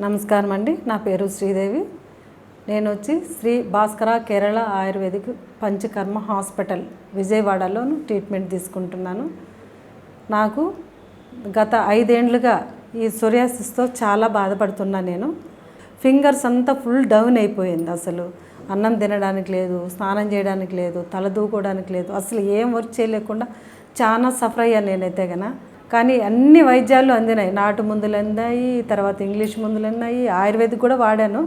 నమస్కారం అండి. నా పేరు శ్రీదేవి. నేను వచ్చి శ్రీ భాస్కర కేరళ ఆయుర్వేదిక్ పంచకర్మ హాస్పిటల్ విజయవాడలో ట్రీట్మెంట్ తీసుకుంటున్నాను. నాకు గత 5 ఏళ్లుగా ఈ సోరియాసిస్తో చాలా బాధపడుతున్నాను. నేను ఫింగర్స్ అంతా ఫుల్ డౌన్ అయిపోయింది. అసలు అన్నం తినడానికి లేదు, స్నానం చేయడానికి లేదు, తల దూకోవడానికి లేదు, అసలు ఏం వర్క్ చేయలేకుండా చాలా సఫర్ అయ్యాను నేనైతే కానీ అన్ని వైద్యాలు అందినాయి. నాటు మందులు అందాయి, తర్వాత ఇంగ్లీష్ మందులు అన్నాయి, ఆయుర్వేదిక్ కూడా వాడాను.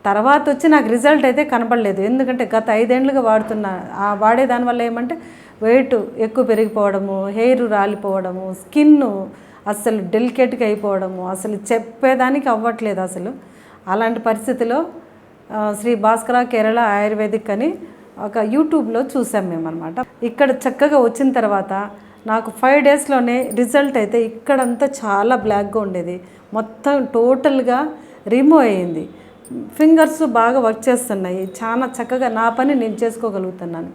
తర్వాత వచ్చి నాకు రిజల్ట్ అయితే కనపడలేదు. ఎందుకంటే గత 5 ఏళ్లుగా వాడుతున్నా. వాడే దానివల్ల ఏమంటే వెయిట్ ఎక్కువ పెరిగిపోవడము, హెయిర్ రాలిపోవడము, స్కిన్ అసలు డెలికేట్గా అయిపోవడము, అసలు చెప్పేదానికి అవ్వట్లేదు. అసలు అలాంటి పరిస్థితిలో శ్రీ భాస్కర కేరళ ఆయుర్వేదిక్ అని ఒక యూట్యూబ్లో చూసాం మేము అనమాట. ఇక్కడ చక్కగా వచ్చిన తర్వాత నాకు 5 డేస్లోనే రిజల్ట్ అయితే ఇక్కడంతా చాలా బ్లాక్గా ఉండేది, మొత్తం టోటల్గా రిమూవ్ అయ్యింది. ఫింగర్స్ బాగా వర్క్ చేస్తున్నాయి, చాలా చక్కగా నా పని నేను చేసుకోగలుగుతున్నాను.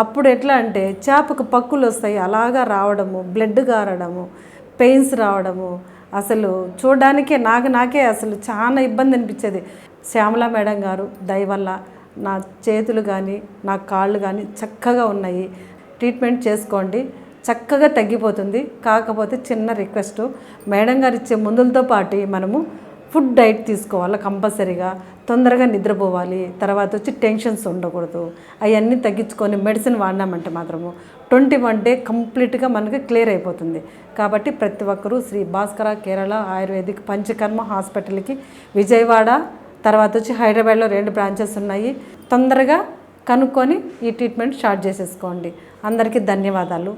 అప్పుడు ఎట్లా అంటే చేపకు పక్కులు వస్తాయి అలాగా రావడము, బ్లడ్ గారడము, పెయిన్స్ రావడము, అసలు చూడడానికే నాకే అసలు చాలా ఇబ్బంది అనిపించేది. శ్యామల మేడం గారు దయ వల్ల నా చేతులు కానీ నా కాళ్ళు కానీ చక్కగా ఉన్నాయి. ట్రీట్మెంట్ చేసుకోండి, చక్కగా తగ్గిపోతుంది. కాకపోతే చిన్న రిక్వెస్ట్, మేడం గారు ఇచ్చే మందులతో పాటు మనము ఫుడ్ డైట్ తీసుకోవాలి కంపల్సరీగా. తొందరగా నిద్రపోవాలి, తర్వాత వచ్చి టెన్షన్స్ ఉండకూడదు. అవన్నీ తగ్గించుకొని మెడిసిన్ వాడినామంటే మాత్రము 21 డే కంప్లీట్గా మనకి క్లియర్ అయిపోతుంది. కాబట్టి ప్రతి ఒక్కరూ శ్రీ భాస్కర కేరళ ఆయుర్వేదిక్ పంచకర్మ హాస్పిటల్కి విజయవాడ, తర్వాత వచ్చి హైదరాబాద్లో 2 బ్రాంచెస్ ఉన్నాయి. తొందరగా కనుక్కొని ఈ ట్రీట్మెంట్ స్టార్ట్ చేసేసుకోండి. అందరికీ ధన్యవాదాలు.